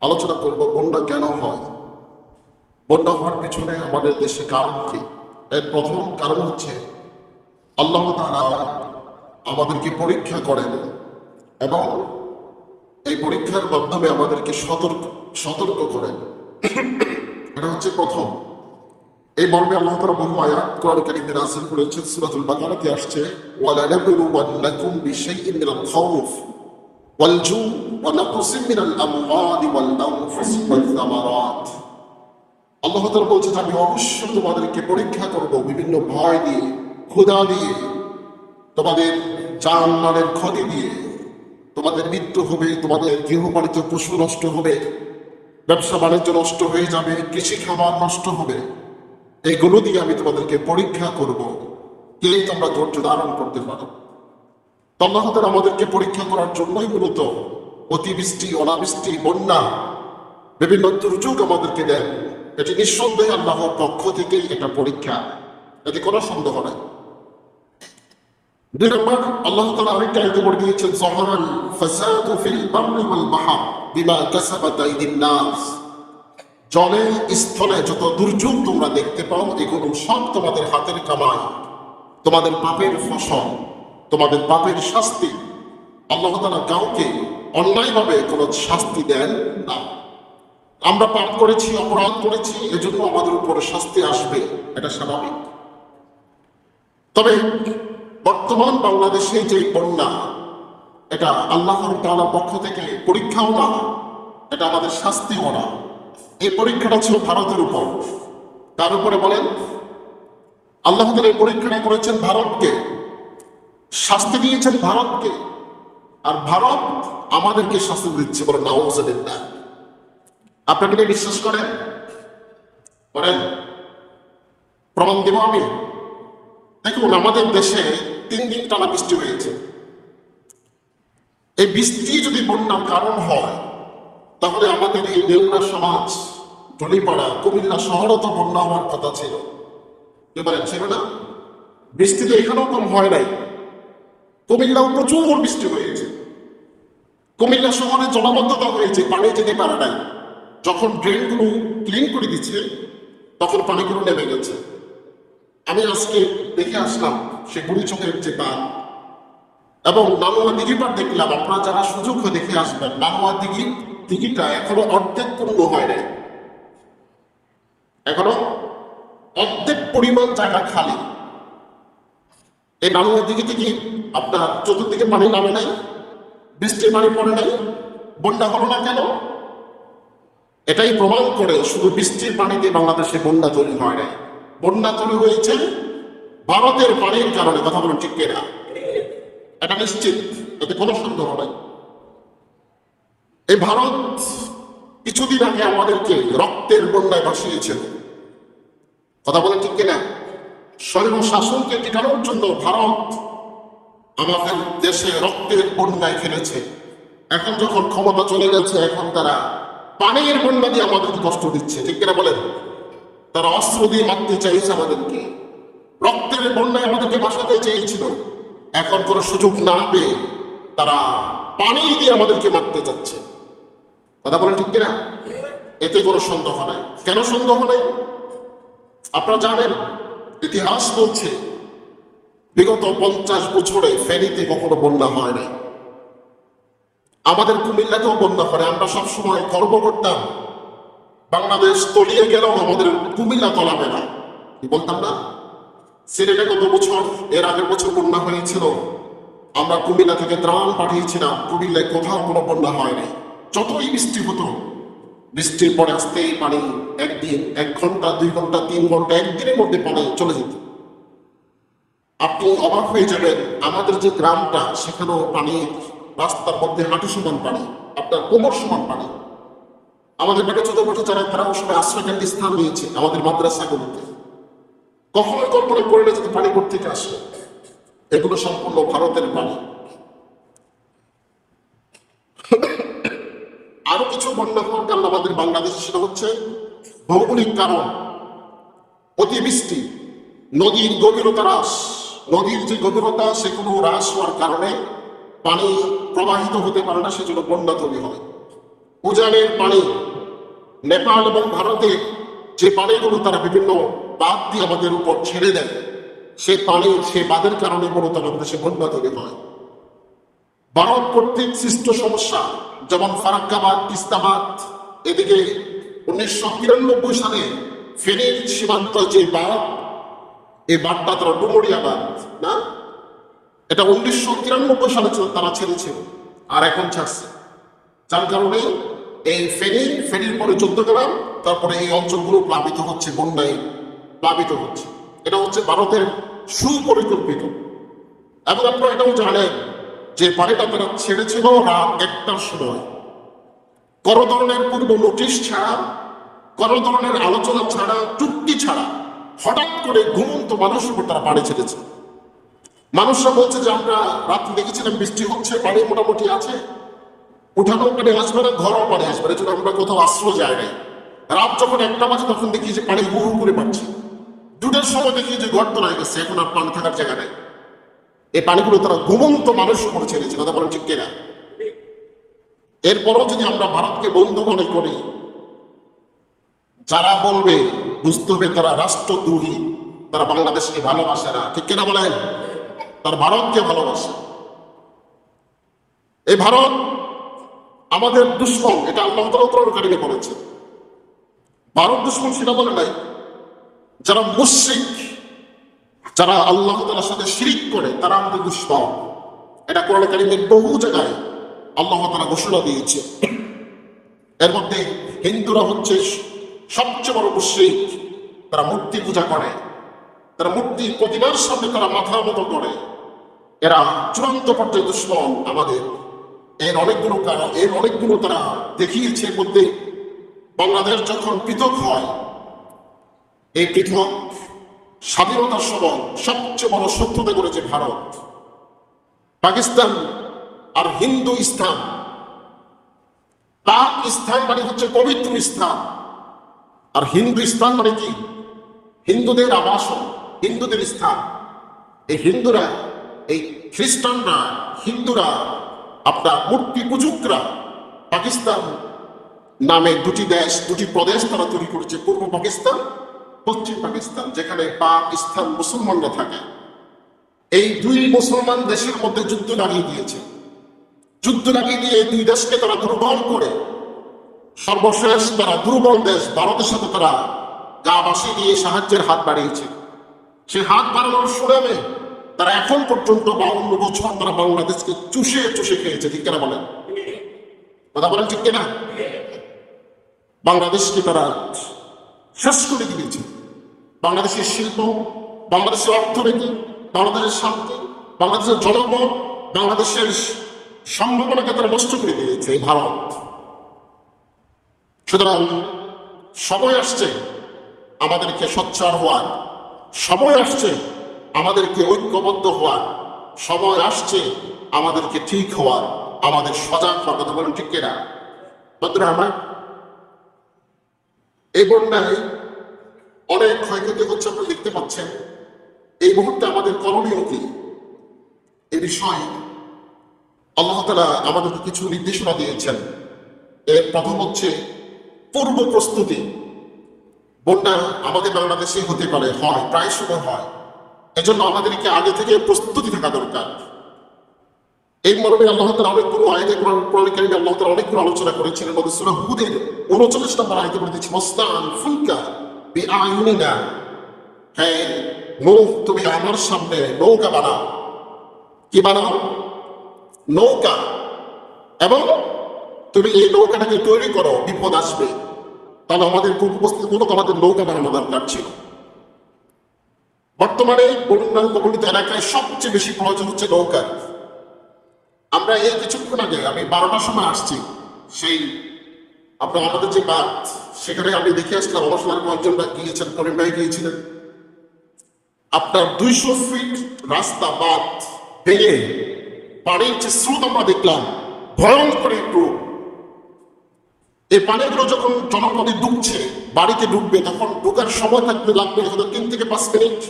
আলোচনা করব বন্যা কেন হয়, বন্যা হওয়ার পিছনে আমাদের দেশে কারণ কি। এর প্রথম কারণ হচ্ছে আল্লাহ তাআলা আমাদেরকে পরীক্ষা করেন এবং এই পরীক্ষার মাধ্যমে আমাদেরকে সতর্ক করেন। এটা হচ্ছে প্রথম। এই মর্মে আল্লাহ তাআলা বহু আয়াত কোরআন কারীমে নাযিল করেছেন। সূরাতুল বাকারাতে আসছে, ওয়ালা নাবলুওয়ান্নাকুম বিশাইইন মিনাল খাউফ ওয়াল জু ওয়া নাকসিম মিনাল আমওয়ালি ওয়াল আনফুসি ওয়াস সামারাত। আল্লাহ তাআলা বলছেন, আমি অবশ্যই তোমাদেরকে পরীক্ষা করব বিভিন্ন ভয় দিয়ে, ক্ষুধা দিয়ে, তোমাদের জান-মালের ক্ষতি দিয়ে। তোমাদের মৃত্যু হবে, তোমাদের গৃহপালিত পশু নষ্ট হবে, ব্যবসা বাণিজ্য নষ্ট হয়ে যাবে, কৃষি খাবার নষ্ট হবে। এগুলো দিয়ে আমি তোমাদেরকে পরীক্ষা করব, কে তোমরা ধৈর্য ধারণ করতে পারো। আল্লাহ তাআলা আমাদেরকে পরীক্ষা করার জন্যই মূলত অতিবৃষ্টি, অনাবৃষ্টি, বন্যা, বিভিন্ন দুর্যোগ আমাদেরকে দেন। এটি নিঃসন্দেহে আল্লাহর পক্ষ থেকেই একটা পরীক্ষা, এতে কোনো সন্দেহ নাই। দুই নম্বর, আল্লাহ তাআলা আরেকটা আয়াতে বলে দিয়েছেন, যাহারাল ফাসাদু ফিল বাররি ওয়াল বাহর বিমা কাসাবাত আইদিন নাস। জলে স্থলে যত দুর্যোগ তোমরা দেখতে পাও, এগুলো সব তোমাদের হাতের কামাই, তোমাদের পাপের ফসল, তোমাদের পাপের শাস্তি। আল্লাহ তাআলা কাউকে অন্যায়ভাবে কোনো শাস্তি দেন না। আমরা পাপ করেছি, অপরাধ করেছি, এজন্য আমাদের উপরে শাস্তি আসবে, এটা স্বাভাবিক। তবে বর্তমান বাংলাদেশে যে বন্যা, এটা আল্লাহর তাআলার পক্ষ থেকে পরীক্ষাও না, এটা আমাদের শাস্তিও না। এই পরীক্ষাটা ছিল ভারতের উপর। তার উপরে বলেন, আল্লাহ তাআলা এই পরীক্ষাটা করেছেন ভারতকে, শাস্তি দিয়েছেন ভারতকে, আর ভারত আমাদেরকে শাস্তি দিচ্ছে। বলেন নাউযুবিল্লাহ। আপনাকে এটা বিশ্বাস করেন? প্রমাণ দেব আমি। দেখুন, আমাদের দেশে 3 দিন টানা বৃষ্টি হয়েছে। এই বৃষ্টি যদি বন্যার কারণ হয়, তাহলে আমাদের এই দেউলা সমাজ, টলিপাড়া, কুমিল্লা শহরও তো বন্যা হওয়ার কথা ছিল। এবারে ছিল না? বৃষ্টি তো এখানেও কম হয় নাই। কুমিল্লাও প্রচুর বৃষ্টি হয়েছে। কুমিল্লা শহরে জলাবদ্ধতা হয়েছে, পানি যেতে পারে নাই। যখন ড্রেনগুলো ক্লিন করে দিচ্ছে, তখন পানিগুলো নেমে গেছে। আমি আজকে দেখে আসলাম সে বুড়িচকের যে বাঁধ এবং নানুয়া দিঘিটা দেখলাম। আপনারা যারা সুযোগ হয়ে দেখে আসবেন, নানুয়া দিঘিটা এখনো অর্ধেক পূর্ণ হয় নাই, এখনো অর্ধেক পরিমাণ জায়গা খালি। এই নানুয়া দিঘি থেকে আপনার চতুর্দিকে পানি নামে নাই, বৃষ্টির পানি পড়ে নাই, বন্যা হলো না কেন? এটাই প্রমাণ করে শুধু বৃষ্টির পানিতে বাংলাদেশে বন্যা তৈরি হয় নাই। বন্যা তৈরি হয়েছে ভারতের পানির কারণে। কথা বলুন ঠিক কিনা? এটা নিশ্চিত, এতে কোনো সন্দেহ নাই। এই ভারত কিছুদিন আগে আমাদেরকে রক্তের বন্যায় ভাসিয়েছিল। কথা বলেন ঠিক কিনা? স্বৈর শাসনকে টিকানোর জন্য ভারত আমাদের দেশে রক্তের বন্যায় ফেলেছে। এখন যখন ক্ষমতা চলে গেছে, এখন তারা পানির বন্যা দিয়ে আমাদেরকে কষ্ট দিচ্ছে। ঠিক কিনা বলেন? তারা অস্ত্র দিয়ে মারতে চাইছে আমাদেরকে, রক্তের বন্যায় আমাদেরকে বাঁচাতে চেয়েছিল। এখন কোনো সুযোগ না পেয়ে তারা পানি দিয়ে আমাদেরকে মারতে যাচ্ছে। কথা বলেন ঠিক কিনা? এতে কোনো সন্দেহ নাই। কেন সন্দেহ নাই? আপনারা জানেন, ইতিহাস বলছে বিগত 50 বছরে ফেনীতে কখনো বন্যা হয় নাই। আমাদের কুমিল্লাতেও বন্যা করে। আমরা সবসময় গর্ব করতাম, বাংলাদেশ তলিয়ে গেলেও আমাদের কুমিল্লা তলাবে না। কি বলতাম না? সিলেটে কত বছর, এর আগের বছর বন্যা হয়েছিল, আমরা কুমিল্লা থেকে ত্রাণ পাঠিয়েছিলাম। কুমিল্লায় কোথাও কোনো বন্যা হয় নাই। যতই বৃষ্টি হতো, বৃষ্টির পরে আসতেই পানি, একদিন, 1 ঘন্টা, 2 ঘন্টা, 3 ঘন্টা, একদিনের মধ্যে পানি চলে যেত। আপনি অবাক হয়ে যাবেন, আমাদের যে গ্রামটা, সেখানেও পানি, রাস্তার মধ্যে হাঁটু সমান পানি, আপনার কোমর সমান পানি। আমাদের বেটা ছোট বেটা যারা, তারা ওই সময় আশ্রয়কেন্দ্রে স্থান নিয়েছে আমাদের মাদ্রাসাগুলোতে। কখনোই কল্পনা করে না যদি পানি থেকে আসে। এগুলো সম্পূর্ণ ভারতের পানি। আরো কিছু বন্যা হওয়ার কারণ আমাদের বাংলাদেশে, সেটা হচ্ছে ভৌগোলিক কারণ। অতিবৃষ্টি, নদীর গভীরতা হ্রাস, নদীর যে গভীরতা সেগুলো হ্রাস হওয়ার কারণে পানি প্রবাহিত হতে পারে না, সেজন্য বন্যা তৈরি হয়। উজানের পানি, নেপাল এবং ভারতের যে পানিগুলো তারা বিভিন্ন বাঁধ দিয়ে আমাদের উপর ছেড়ে দেয়, সে পানি সে বাঁধের কারণে মূলত আমাদের দেশে বন্যা তৈরি হয়। ভারত কর্তৃক সৃষ্ট সমস্যা, যেমন ফারাক্কাবাদ, তিস্তাবাদ, এদিকে 1993 সালে ফেনীর সীমান্ত যে বাঁধ, এই বাঁধটা তারা ডুমুরিয়া বাঁধ না, এটা 1993 সালে তারা ছেড়েছিল আর এখন ছাড়ছে, যার কারণে এই ফেনীর পরে 14 গ্রাম, তারপরে এই অঞ্চলগুলো প্লাবিত হচ্ছে, বন্যায় প্লাবিত হচ্ছে। এটা হচ্ছে ভারতের সুপরিকল্পিত। এবং আপনারা এটাও জানেন যে পানিটা তারা ছেড়েছিল রাত 1টার সময়, কোনো ধরনের পূর্ব নোটিশ ছাড়া, কোনো ধরনের আলোচনা ছাড়া, চুক্তি ছাড়া হঠাৎ করে ঘুমন্ত মানুষের উপর তারা পানি ছেড়েছে। মানুষরা বলছে যে আমরা রাত্রে দেখেছিলাম বৃষ্টি হচ্ছে, পানি মোটামুটি আছে, উঠানো পানি আসবে না, ঘরও পানি আসবে না, এজন্য আমরা কোথাও আশ্রয় যায় নাই। রাত যখন 1টা বাজে তখন দেখি যে পানি হু হু করে পাচ্ছে, 2টার সময় দেখি যে গর্ত হয়ে গেছে, এখন আর পানি থাকার জায়গা নেই। এই পানিগুলো তারা ঘুমন্ত মানুষের উপর ছেড়েছে, কথা বলেন ঠিক কিনা? এরপরও যদি আমরা ভারতকে বন্ধু মনে করি, যারা বলবে বুঝতে হবে তারা রাষ্ট্রদ্রোহী, তারা বাংলাদেশকে ভালোবাসে না, ঠিক কিনা বলেন? তারা ভারতকে ভালোবাসে। এই ভারত আমাদের দুশ্মন, এটা আল্লাহ তাআলা কোরআন কারিমে বলেছে। ভারত দুশ্মন সেটা বলে নাই, যারা মুশরিক, যারা আল্লাহ তাআলার সাথে শিরিক করে, তারা আমাদের দুশ্মন। এটা কোরআন কারিমের বহু জায়গায় আল্লাহ তাআলা ঘোষণা দিয়েছে। এর মধ্যে হিন্দুরা হচ্ছে সবচেয়ে বড় মুশরিক, তারা মূর্তি পূজা করে, তারা মূর্তি প্রতিমার সামনে তারা মাথা মতো করে, এরা চূড়ান্ত পর্যায়ে দুশ্মন আমাদের। এর অনেকগুলো তারা দেখিয়েছে। এর মধ্যে বাংলাদেশ যখন পৃথক হয়, এই পৃথক স্বাধীনতার সময় সবচেয়ে বড় শত্রুতা করেছে ভারত। পাকিস্তান আর হিন্দু স্থান, পাক স্থান মানে হচ্ছে পবিত্র স্থান, আর হিন্দু স্থান মানে কি? হিন্দুদের আবাসন, হিন্দুদের স্থান। এই হিন্দুরা, এই খ্রিস্টানরা, হিন্দুরা, আপনার মূর্তি পূজকরা পাকিস্তান নামে দুটি দেশ, দুটি প্রদেশ তারা তৈরি করেছে, পূর্ব পাকিস্তান, পশ্চিম পাকিস্তান, যেখানে পাকিস্তান মুসলমানরা থাকে। এই দুই মুসলমান দেশের মধ্যে যুদ্ধ লাগিয়ে দিয়েছে। যুদ্ধ লাগিয়ে দিয়ে এই দুই দেশকে তারা দুর্বল করে সর্বশেষ তারা দুর্বল দেশ ভারতের সাথে তারা গা ভাসিয়ে দিয়ে সাহায্যের হাত বাড়িয়েছে। সেই হাত বাড়ানোর সুনামে তারা এখন পর্যন্ত 52 বছর তারা বাংলাদেশকে চুষে চুষে খেয়েছে, ঠিক কিনা বলেন? কথা বলেন ঠিক কিনা? বাংলাদেশকে তারা শেষ করে দিয়েছে। বাংলাদেশের শিল্প, বাংলাদেশের অর্থনীতি, বাংলাদেশের শান্তি, বাংলাদেশের জনগণ, বাংলাদেশের সম্ভাবনাকে তারা নষ্ট করে দিয়েছে এই ভারত। সুতরাং সময় আসছে আমাদেরকে সোচ্চার হওয়ার, সময় আসছে আমাদেরকে ঐক্যবদ্ধ হওয়ার, সময় আসছে আমাদেরকে ঠিক হওয়ার, আমাদের সজাগ হওয়ার। কথা বলেন ঠিক কিনা? বন্ধুরা আমার, এই বন্যায় অনেক ক্ষয়ক্ষতি হচ্ছে, আপনারা দেখতে পাচ্ছেন। এই মুহূর্তে আমাদের করণীয় কি? এই বিষয়ে আল্লাহ তাআলা আমাদেরকে কিছু নির্দেশনা দিয়েছেন। এর প্রথম হচ্ছে পূর্ব প্রস্তুতি। বন্যা আমাদের বাংলাদেশে হতে পারে, হয়, প্রায় সময় হয়, এজন্য আমাদেরকে আগে থেকে প্রস্তুতি থাকা দরকার। এই মর্মে আল্লাহ তাআলা অনেকগুলো আয়াতে কোরআন কারীমে আল্লাহ তাআলা অনেকগুলো আলোচনা করেছেন। এর মধ্যে সূরা হুদের 39 নম্বর আয়াতে বলে দিচ্ছি, মস্তান ফুলকা বিআইউনিনা, হ্যাঁ নূহ, তুমি আমার সামনে নৌকা বানাও। কি বানাও? নৌকা। এবং তুমি এই নৌকাটাকে তৈরি করো, বিপদ আসবে। তাহলে আমাদের উপস্থিত আমাদের নৌকা বানানো দরকার ছিল। বর্তমানে বন্যা কবলিত এলাকায় সবচেয়ে বেশি প্রয়োজন হচ্ছে নৌকা। আমরা এই কিছুক্ষণ আগে, আমি 12টার সময় আসছি, সেই আপনার আমাদের যে বাঁধ, সেখানে আমি দেখে আসলাম, আমার সময় কয়েকজন গিয়েছেন, করিম ভাই গিয়েছিলেন। আপনার 200 ফিট রাস্তা বাঁধ ভেঙে পানির যে স্রোত আমরা দেখলাম, ভয়ঙ্কর একটু। এই পানিগুলো যখন জনপদে ডুবছে, বাড়িতে ডুববে, তখন ঢুকার সময় থাকবে, লাগবে হয়তো 3 থেকে 5 মিনিট।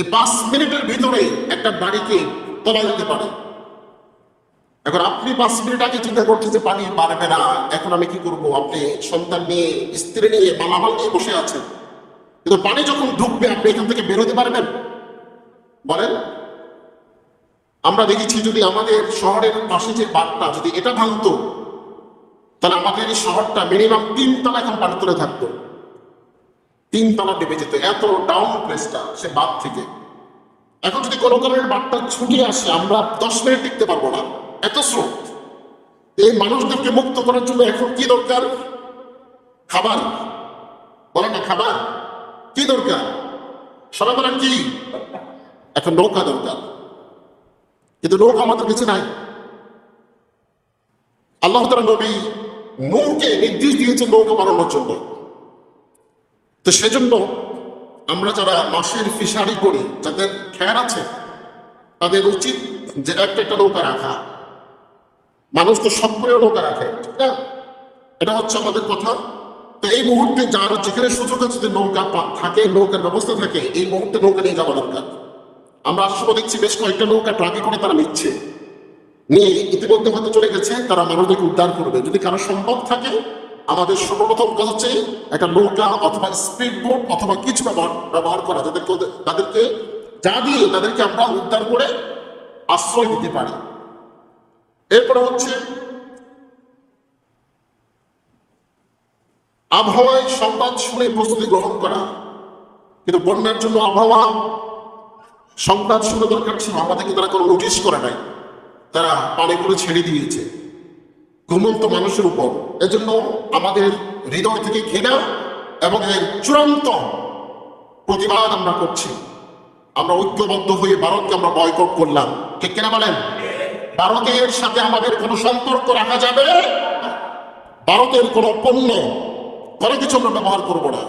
এই 5 মিনিটের ভিতরে একটা বাড়িকে তলায় যেতে পারে। এখন আপনি 5 মিনিট আগে চিন্তা করছেন যে পানি বাড়বে না, এখন আমি কি করব? আপনি সন্তান নিয়ে, স্ত্রী নিয়ে, মালামাল নিয়ে বসে আছেন, কিন্তু পানি যখন ঢুকবে আপনি এখান থেকে বেরোতে পারবেন? বলেন। আমরা দেখেছি যদি আমাদের শহরের পাশে যে বাঁধটা যদি এটা ভাঙতো, তাহলে আমাদের এই শহরটা মিনিমাম 3 তলা এখন পানি তুলে থাকতো, 3 তলা ডেবে যেত, এত ডাউন প্লেসটা সে বাঁধ থেকে। এখন যদি কোনো কারণে বাঁধটা ছুটে আসে, আমরা 10 মিনিট টিকতে পারবো না, এত স্রোত। এই মানুষদেরকে মুক্ত করার জন্য এখন কি দরকার? খাবার। বলেন না, খাবার কি দরকার? সবাই বলেন কি? এখন নৌকা দরকার, কিন্তু নৌকা আমাদের কিছু নাই। আল্লাহ তাআলা নবী নৌকে নির্দেশ দিয়েছেন নৌকা বানানোর জন্য। তো সেজন্য আমরা যারা মাছের ফিশারি করি, যাদের খেয়াল আছে, তাদের উচিত যে একটা একটা নৌকা রাখা। মানুষ তো সব করে নৌকা রাখে, ঠিক না? এটা হচ্ছে আমাদের কথা। তো এই মুহূর্তে যার যেখানে সুযোগ আছে, যে নৌকা থাকে, নৌকার ব্যবস্থা থাকে, এই মুহূর্তে নৌকা নিয়ে যাওয়া দরকার। আমরা আসলে দেখছি বেশ কয়েকটা নৌকা ট্রাকে করে তারা নিচ্ছে, নিয়ে ইতিমধ্যে হয়তো চলে গেছে, তারা মানুষদেরকে উদ্ধার করবে। যদি কারো সম্ভব থাকে, আমাদের সর্বপ্রথম কাজ হচ্ছে একটা নৌকা অথবা স্পিড বোট অথবা কিছু ব্যবহার করা, তাদেরকে যা দিয়ে তাদেরকে আমরা উদ্ধার করে আশ্রয় দিতে পারি। এরপরে হচ্ছে আবহাওয়ায় সংবাদ শুনে প্রস্তুতি গ্রহণ করা। কিন্তু বন্যার জন্য আবহাওয়া সংবাদ শুনে দরকার ছিল, আমাদেরকে তারা কোনো নোটিশ করে নাই, তারা পানিগুলো ছেড়ে দিয়েছে ঘুমন্ত মানুষের উপর। এজন্য আমাদের হৃদয় থেকে ঘৃণা এবং এর চূড়ান্ত প্রতিবাদ আমরা করছি। আমরা ঐক্যবদ্ধ হয়ে ভারতকে আমরা বয়কট করলাম, ঠিক কিনা বলেন? ভারতের সাথে আমাদের কোনো সম্পর্ক রাখা যাবে, ভারতের কোনো পণ্য কোনো কিছু আমরা ব্যবহার করবো না।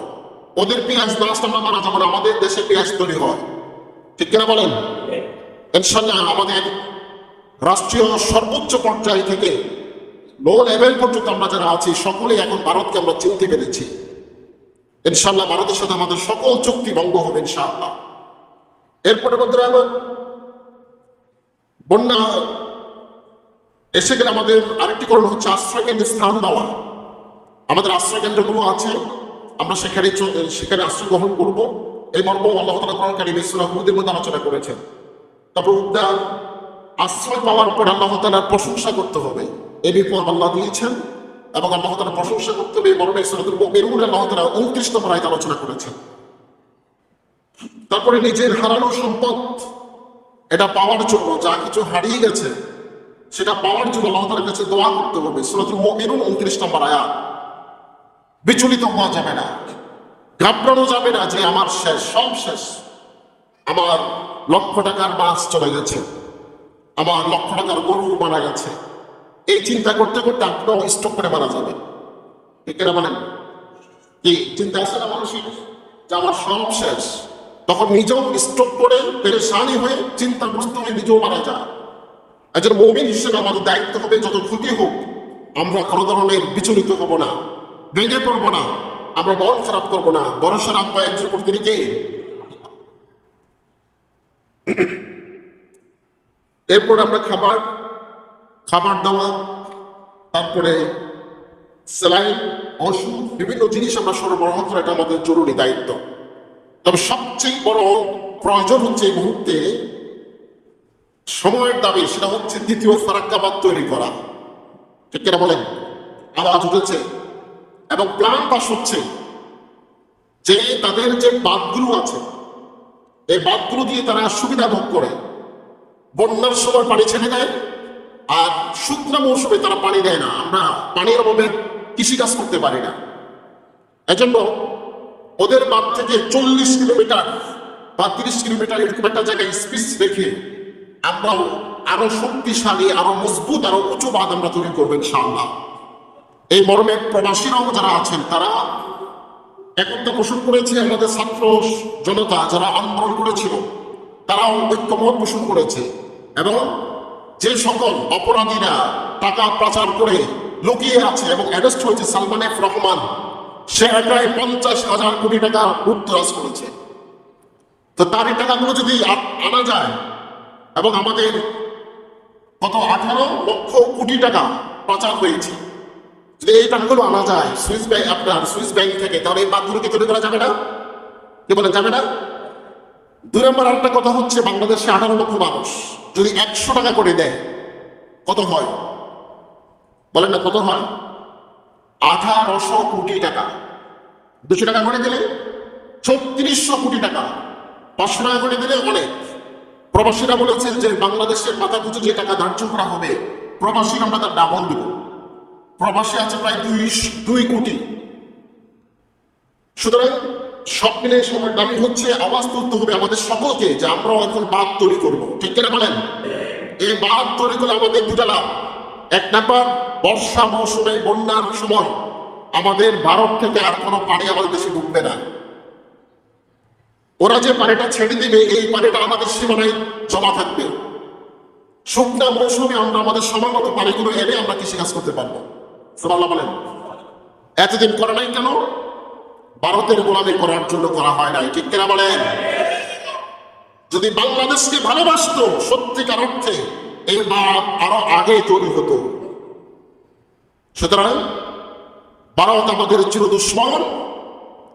ওদের পেঁয়াজ নাচ আমরা মানা যাবো না, আমাদের দেশে পেঁয়াজ তৈরি হয়, ঠিক কিনা বলেন? ইনশাল্লাহ আমাদের রাষ্ট্রীয় সর্বোচ্চ পর্যায় থেকে লো লেভেল পর্যন্ত আমরা যারা আছি, সকলেই এখন ভারতকে আমরা চিনতে পেরেছি। ইনশাল্লাহ ভারতের সাথে আমাদের সকল চুক্তি ভঙ্গ হবে ইনশাআল্লাহ। এরপরে বন্ধুরা, বন্যা এসে গেলে আমাদের আরেকটি করণ হচ্ছে আশ্রয় কেন্দ্রে স্থান দেওয়া। আমাদের আশ্রয় কেন্দ্রগুলো আছে, আমরা সেখানে আশ্রয় গ্রহণ করব। এই মর্ম আল্লাহ তাআলা কোরআন কারীমে সূরা হুদের মধ্যে আলোচনা করেছেন। তারপর আশ্রয় পাওয়ার পর আল্লাহ তাআলার প্রশংসা করতে হবে, এই বিপদ আল্লাহ দিয়েছেন এবং আল্লাহ তাআলা প্রশংসা করতে হবে। এই মর্মে সূরাতুল মুমিনুন আল্লাহ তাআলা 29 নম্বর আয়াতে আলোচনা করেছেন। তারপরে নিজের হারানো সম্পদ এটা পাওয়ার জন্য, যা কিছু হারিয়ে গেছে সেটা পাওয়ার জন্য আল্লাহ তাআলার কাছে দোয়া করতে হবে। সূরাতুল মুমিনুন 29 নম্বর আয়াত। বিচলিত হওয়া যাবে না, ঘাবড়ানো যাবে না যে আমার শেষ, সব শেষ, আমার লক্ষ টাকার মাছ চলে গেছে, আমার লক্ষ টাকার গরু মারা গেছে। এই চিন্তা করতে করতে আপনিও স্ট্রোক করে মারা যাবে, ঠিক না বলেন? কি চিন্তা আসে না মানুষের যে আমার সব শেষ? তখন নিজেও স্ট্রোক করে পেরেশানি হয়ে চিন্তাগ্রস্ত হয়ে নিজেও মারা যায়। একজন মুমিন হিসেবে আমাদের দায়িত্ব হবে, যত ক্ষতি হোক আমরা কোনো ধরনের বিচলিত হব না, ভেঙে পড়বো না, আমরা মন খারাপ করবো না, ভরসা রাখবো একজন প্রতি কে। এরপর আমরা খাবার দেওয়া, তারপরে সেলাইন, ওষুধ, বিভিন্ন জিনিস আমরা সরবরাহ করা, এটা আমাদের জরুরি দায়িত্ব। তবে সবচেয়ে বড় প্রয়োজন হচ্ছে এই মুহূর্তে সময়ের দাবি, সেটা হচ্ছে দ্বিতীয় ফারাক্কাবাদ তৈরি করা, ঠিক কিনা বলেন? আওয়াজ উঠেছে এবং প্ল্যান পাস হচ্ছে যে তাদের যে বাঁধগুলো আছে, এই বাঁধগুলো দিয়ে তারা সুবিধা ভোগ করে। বন্যার সময় পানি ছেড়ে দেয়, আর শুকনো মৌসুমে তারা পানি দেয় না। আমরা পানির অভাবে কৃষিকাজ করতে পারি না। এজন্য ওদের বাঁধ থেকে 40 কিলোমিটার বা 30 কিলোমিটার এরকম একটা জায়গায় স্পেস রেখে আমরাও আরো শক্তিশালী, আরো মজবুত, আরো উঁচু বাঁধ আমরা তৈরি করবো ইনশাআল্লাহ। এই মর্মে প্রবাসীরাও যারা আছেন তারা একতা পোষণ করেছে। আমাদের ছাত্র জনতা যারা আন্দোলন করেছিল তারাও ঐক্যমত পোষণ করেছে, এবং যে সকল অপরাধীরা টাকা পাচার করে লুকিয়ে আছে এবং অ্যারেস্ট হয়েছে, সালমান এফ রহমান সে একাই 50,000 কোটি টাকা লুটতরাজ করেছে। তো তার এই টাকাগুলো যদি আনা যায় এবং আমাদের কত 18 লক্ষ কোটি টাকা পাচার হয়েছে। যদি এই টাকাগুলো আনা যায় সুইস ব্যাংক থেকে, তাহলে এই বাঁধগুলোকে তৈরি করা যাবে না? কি বলেন, যাবে না? 2 নম্বর আরেকটা কথা হচ্ছে, বাংলাদেশে 18 লক্ষ মানুষ যদি 100 টাকা করে দেয় কত হয় বলেন না, কত হয়? 1800 কোটি টাকা। 200 টাকা করে দিলে 3600 কোটি টাকা, 500 টাকা করে দিলে অনেক। প্রবাসীরা বলেছেন যে বাংলাদেশের মাথা পিছু যে টাকা ধার্য করা হবে, প্রবাসী আমরা তার ডাবল দিব। প্রবাসী আছে প্রায় 2 কোটি। সুতরাং সব মিলে সময়ের দাবি হচ্ছে, আওয়াজ তুলতে হবে আমাদের সকলকে যে আমরাও এখন বাঁধ তৈরি করবো। ঠিক কিনা বলেন? এই বাঁধ তৈরি করে আমাদের 2টা লাভ। 1 নাম্বার, বর্ষা মৌসুমে বন্যার সময় আমাদের ভারত থেকে আর কোনো পানি আমাদের দেশে ঢুকবে না। ওরা যে পানিটা ছেড়ে দিবে, এই পানিটা আমাদের সীমানায় জমা থাকবে। শুকনা মৌসুমে আমরা আমাদের সময়মতো পানিগুলো এনে আমরা কৃষিকাজ করতে পারবো। সুবহানাল্লাহ বলেন। এতদিন করে নাই কেন? ভারতের গোলামি করার জন্য করা হয় নাই। ঠিক কিনা বলেন? যদি বাংলাদেশকে ভালোবাসতো সত্যিকার অর্থে, এই বাঁধ আরো আগে তৈরি হতো। সুতরাং ভারত আমাদের চির দুশ্মন,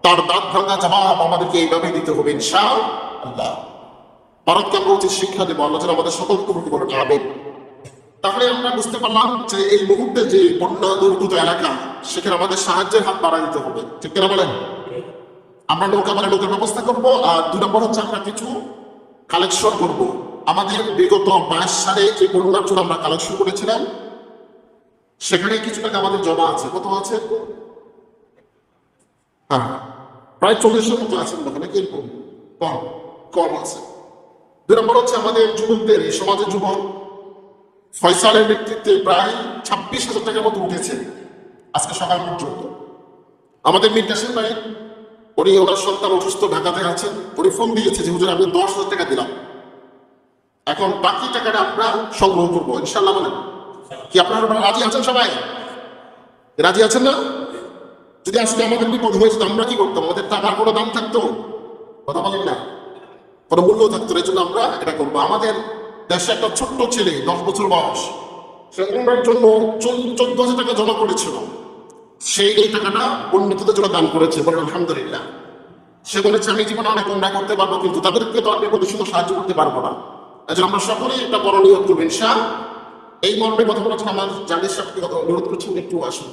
তার দাঁত ভাঙা জবাব আমাদেরকে এইভাবে দিতে হবে ইনশাআল্লাহ। ভারতকে আমরা উচিত শিক্ষা দেবো। আল্লাহ যেন আমাদের সকলকে কবুল করুন, আমিন। তাহলে আমরা বুঝতে পারলাম যে এই মুহূর্তে যে বন্যা দুর্গত এলাকা, সেখানে আমাদের সাহায্যের হাত বাড়ায় দিতে হবে। ঠিক কিনা বলেন? আমরা নৌকার ব্যবস্থা করবো। আর 2 নম্বর হচ্ছে, আমরা কিছু কালেকশন করব। আমাদের বিগত 22 সালে যে বন্যার জন্য আমরা কালেকশন করেছিলাম, সেখানে কিছু টাকা আমাদের জমা আছে। কত আছে? হ্যাঁ, প্রায় 40-এর মতো আছে নাকি এরকম? কম আছে। 2 নম্বর হচ্ছে, আমাদের যুবকদের, এই সমাজের যুবক ফয়সালের নেতৃত্বে প্রায় 26,000 টাকার মতো উঠেছে আজকে সকাল পর্যন্ত। আমাদের মীর কাসেম ভাই, উনি ওনার সন্তান অসুস্থ, ঢাকাতে আছেন। উনি ফোন দিয়েছে যে হুজুর আমি 10,000 টাকা দিলাম, এখন বাকি টাকাটা আমরা সংগ্রহ করবো ইনশাআল্লাহ। বলেন কি আপনারা রাজি আছেন? সবাই রাজি আছেন না? যদি আজকে আমাদের বিপদ হয়েছে, আমরা কি করতাম? আমাদের টাকার কোনো দাম থাকতো? কথা বলেন না, কোনো মূল্য থাকতো না। এই জন্য আমরা এটা করবো। আমাদের দেশে একটা ছোট্ট ছেলে, 10 বছর বয়স, সে উমরার জন্য 14,000 টাকা জমা করেছিল। সে এই টাকাটা উন্নতিদের জন্য দান করেছে। বলেন আলহামদুলিল্লাহ। সে বলেছে আমি জীবনে অনেক উন্নয়ন করতে পারবো, কিন্তু তাদেরকে তো আমি প্রতিষ্ঠিত সাহায্য করতে পারবো না। এজন্য আমরা সকলেই একটা বড় নিয়োগ করবো ইনশাআল্লাহ। এই মর্মে কথা বলার জন্য আমার জালিস সাহেবকে অনুরোধ করছি, একটু আসুন।